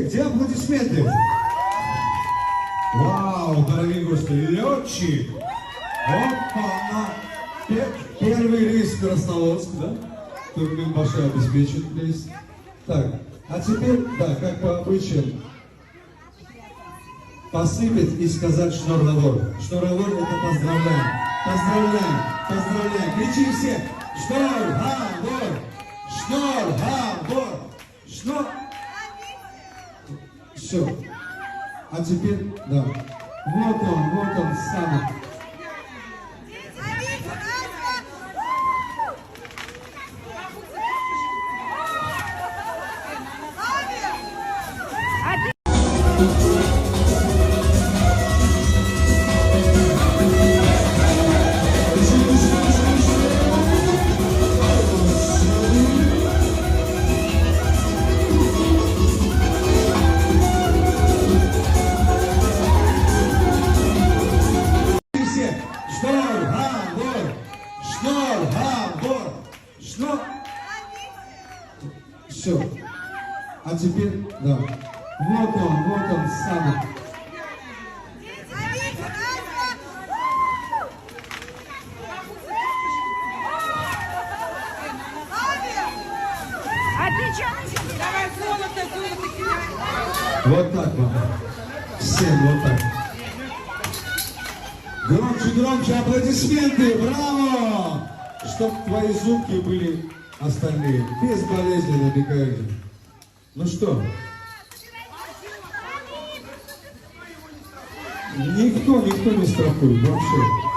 Где аплодисменты? Вау, дорогие гости, летчик! Опа! Первый рейс в Красноярск, да? Турбин Баша обеспечит рейс. Так, а теперь, да, как по обычаям, посыпать и сказать шнур-навор. Шнур-навор — это поздравляем. Поздравляем, поздравляем. Кричи все! Шнур-навор! Шнур-навор! Шнур... Все. А теперь, да. Вот он сам. Все. А теперь, да. Вот он сам. А ты что? Давай золото кидай. Вот так вот. Всем вот так. Громче, аплодисменты, браво! Чтоб твои зубки были остальные, безболезненно бегаете. Ну что? Никто не страхует вообще.